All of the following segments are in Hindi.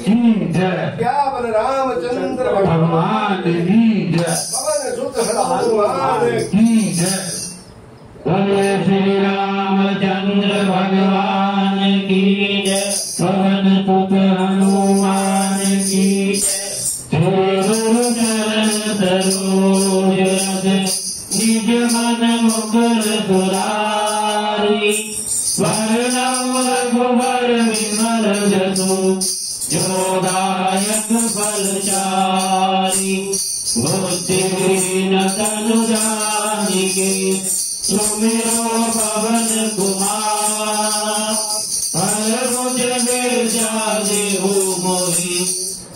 की जय। क्या बलरामचंद्र भगवान की जय। पवन सुत हनुमान की जय। बोले श्री रामचंद्र भगवान की जय। पवन सुत हनुमान की जय। गुरु चरण सरोज रज निज मन मुकुर सुरारी। वरनौ रघुवर विमल जसु जो दायक फलचारी। बुद्धिहीन तनु जानिके सुमिरो पवन कुमार। हर मुझ विरजा देहु मोहि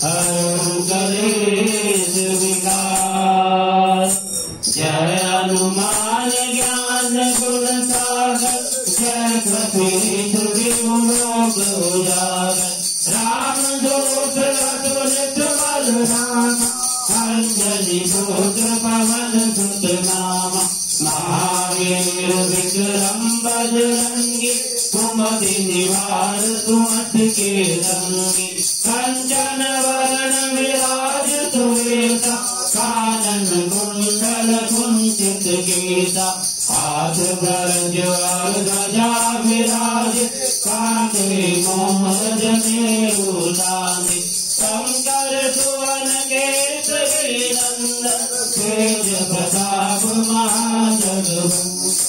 हरहु कलेश विकार। जय हनुमान ज्ञान गुण सागर जय कपीश तिहु लोक उजागर। राम दूत अतुलित बलधामा अंजनी पुत्र पवन सुत नामा। महावीर विक्रम बजरंगी कुमति निवार सुमत के रंगी। कंचन वरण विराज सुवेशा कानन कुंडल कुंचित केसा। हाथ ब्रज ध्वजा विराज कांधे मोहज नेऊ ताने। शंकर सुवन केसरी नंदन तेज प्रताप महाजगवंदन।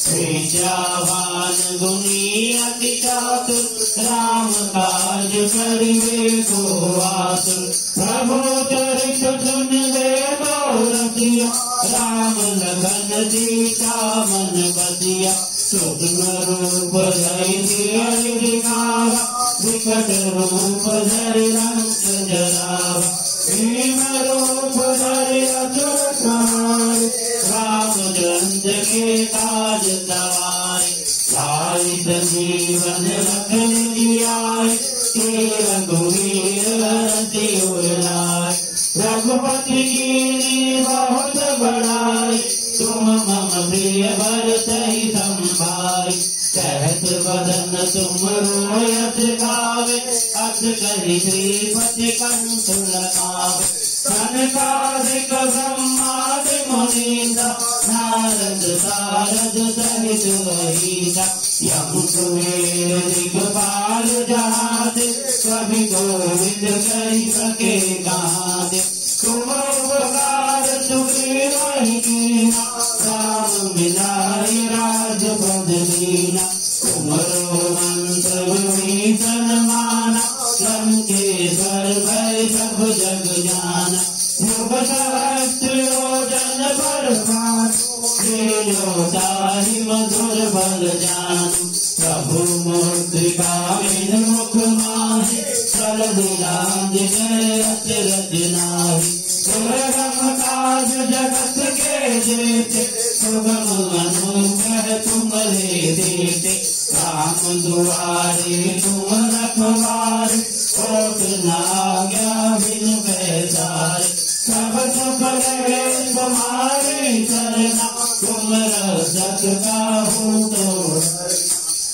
विद्यावान गुणी अति चातुर राम काज करिबे को आतुर। प्रभु चरित सुनबे को रसिया राम लखन सीता मन बसिया। सूक्ष्म रूप धरि सियहि दिखावा विकट रूप धरि लंक जरावा। भीम रूप धरि असुर संहारे रामचंद्र के काज सवारे। लाए संजीवन लखन जियाए श्री रघुवीर हरषि उर लाए। रघुपति कीन्ही बहुत बड़ाई तुम मम प्रिय भरतहि संभाई। सहस बदन तुम रोयस गावे अस कहि श्रीपति कंठ लगावे। सनकादिक ब्रह्मादि मुनीसा नारद सारद सहित अहिसा। यम कुबेर दिखपाल जहाते कवि गोविंद कहि सके कहाते। तुम उपकार सुग्रीव कीन्हा राम मिलाइ राजपद दीन्हा। तुमरो मंत्र विभीषण माना लंकेश्वर भय सब जग जाना। युग सहस्त्र योजन पर भानु श्रीयो ताहि मधुर बल जानु। प्रभु मुद्रिका मेन मुख माहि चल दिलांग जय अचरज नाहि। दुर्गम काज जगत के जेते सुगम अनुग्रह तुम्हारे देते। राम दुआरे तुम रखवारे कोट न आज्ञा बिनु पैसारे। सब सुख लगे तुम्हारे चरना तुम रक्षक काहू तो।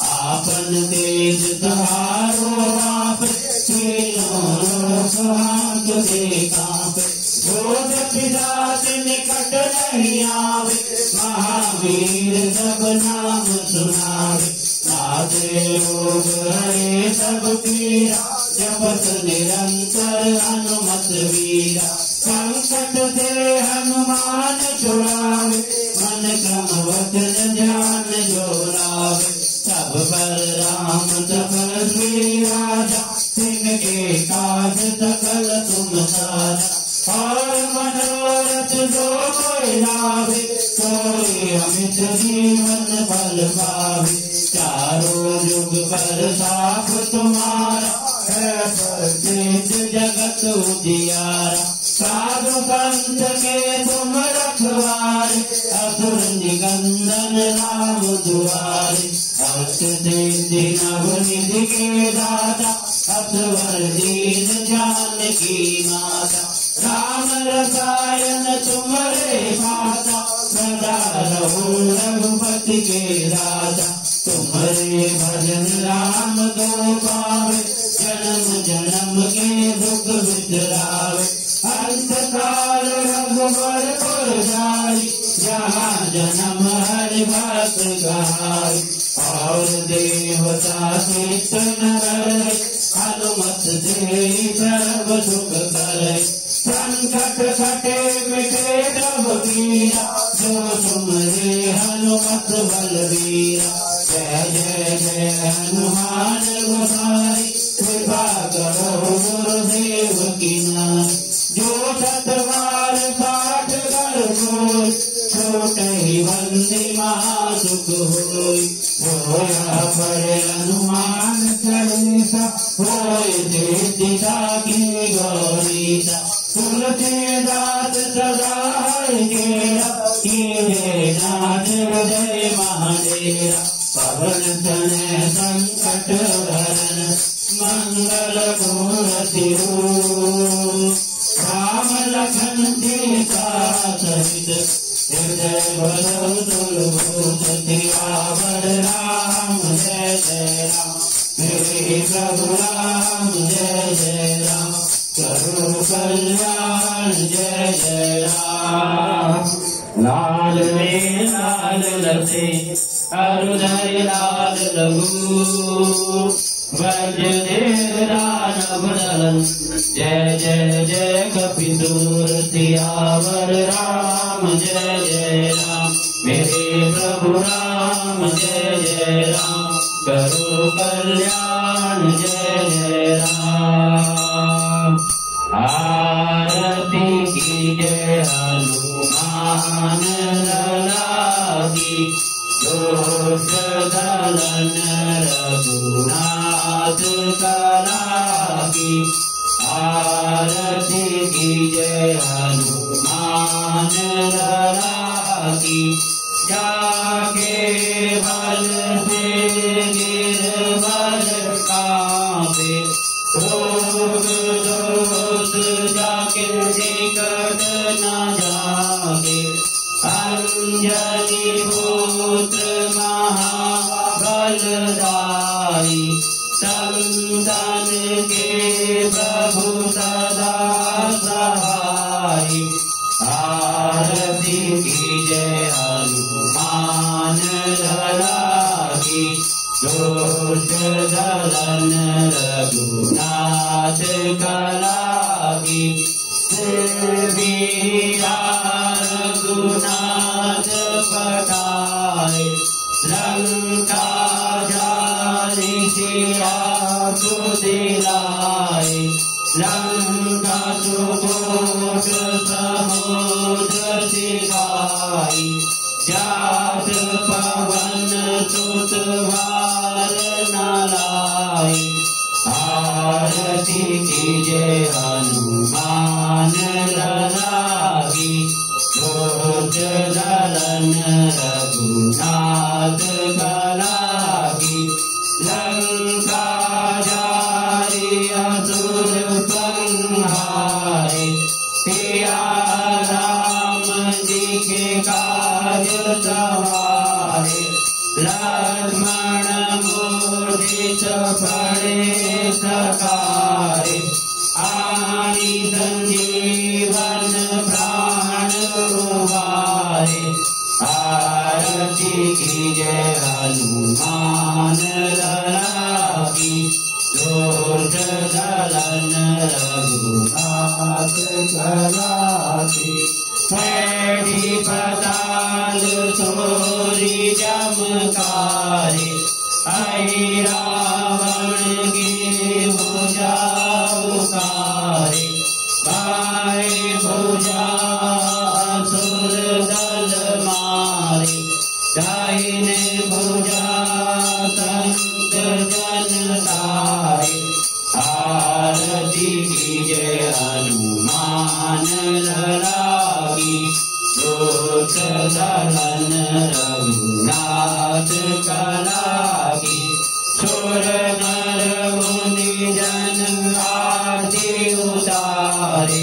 आपन तेज तुम्हारो आप तीनों लोक हांकते कांपे। भूत पिशाच निकट नहीं आवे महावीर जब नाम सुनावे। नासे रोग हरे सब पीरा जपत निरंतर हनुमत वीरा। संकट से हनुमान छुड़ावे मन क्रम वचन ध्यान जो लावे। सब पर राम तपस्वी राजा तिनके काज सकल तुम साजा। और मनोरथ जो कोई लावे कोई अमित जीवन फल पावे। चारों युग पर साफ तुम्हारा है प्रसिद्ध जगत उजियारा। साधु संत के तुम रखवारे असुर निकंदन राम दुआरे। अष्ट सिद्धि नवनिधि के दाता असवर दीन जानकी माता। राम रसायन तुम्हारे माता सदा रहो रघुपति के राजा। तुम्हारे भजन राम को पावे जन्म जन्म के लावे अंतकाल रघुबर पुर जाई जहाँ जन्म हरि भक्त गाई और देवता चित्त नर हनुमत से सर्व सुख करे संकट कटे मिटे सब पीरा जो सुमरे हनुमत बलवीरा जय जय जय हनुमान गोसाई कृपा करो गुरुदेव की नाई जो सतवार पाठ कर कोई छोटे ही बंदी महासुख होई होया पड़े हनुमान चालीसा होए सीता की गौरीता तुलसीदास सदा केरा कीरे नाथ हृदय महाडेरा पवन तनय संकट हरण मंगल मूर्ति राम लखन सीता सहित हृदय भरो तुलभूत सियावर राम जय जय राम मेरे प्रभु राम जय जय राम करो कल्याण जय जय राम लाल में लाल लसे हृदय लाल लघु वज दानव दलन जय जय जय कपिसूर सियावर राम जय जय राम मेरे प्रभु राम जय जय राम करो कल्याण जय जय राम आरती की जय हनुमान लला की दोष दलन रघुनाथ कला की आरती की जय हनुमान लला की जाके बल से गिरबल कांपे रोग दोष जाके निकट न जागे अंजनी पुत्र महाबलदाई संतन के प्रभु सदा सहाय आरती की जय हनुमान लला की दोष दलन रघुनाथ कला की वीरा रघुनाथ पटाए लंका जारी सिया को दिलाए लंका सुकोट समुद्र सिखाई जात पवन सुत वार न लाई आरती की जय हनुमान लला की दोष दलन रघुनाथ कला की लंका जारी असुर संहारे सिया राम जी के काज सवारे लक्ष्मण मूर्छित पड़े सकारे आनी संजीवन प्राण उबारे आरती की जय हनुमान लला की दोष दलन रघुनाथ कला की पैड़ी पताल सोरी चमकारे आई रावण की भुजा उतारे बाएं भुजा असुर दल मारे दाहिने भुजा संत जन तारे आरती की जय हनुमान लला की दोष दलन रघुनाथ कला की सुर नर मुनि जन आरती उतारे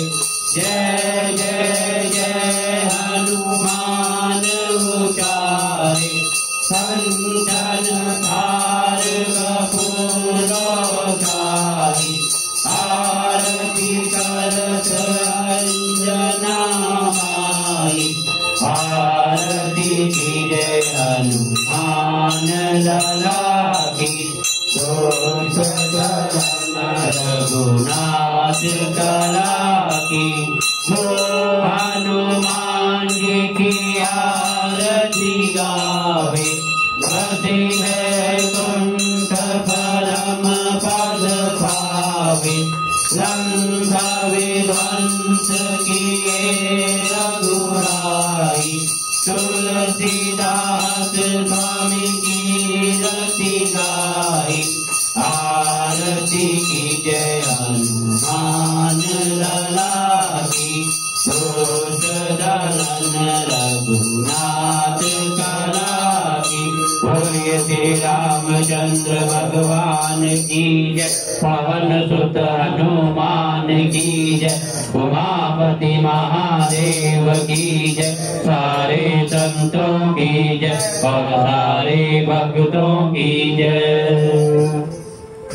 जय जय जय हनुमान उचारे संतन तार कपूर आरती कर रघुनाथ कला की। वो हनुमान जी की आरती गावे, बसी वैकुंठ परम पद पावे। लंका विध्वंस किए रघुराई, तुलसीदास स्वामी की रति गाई। आरती की जय हनुमान लला की, दोष दलन रघुनाथ कला की। बोलिए श्री रामचंद्र भगवान की जय, पवन सुत हनुमान की जय, उमापति महादेव की जय। सारे संतों की जय और सारे भक्तों की जय।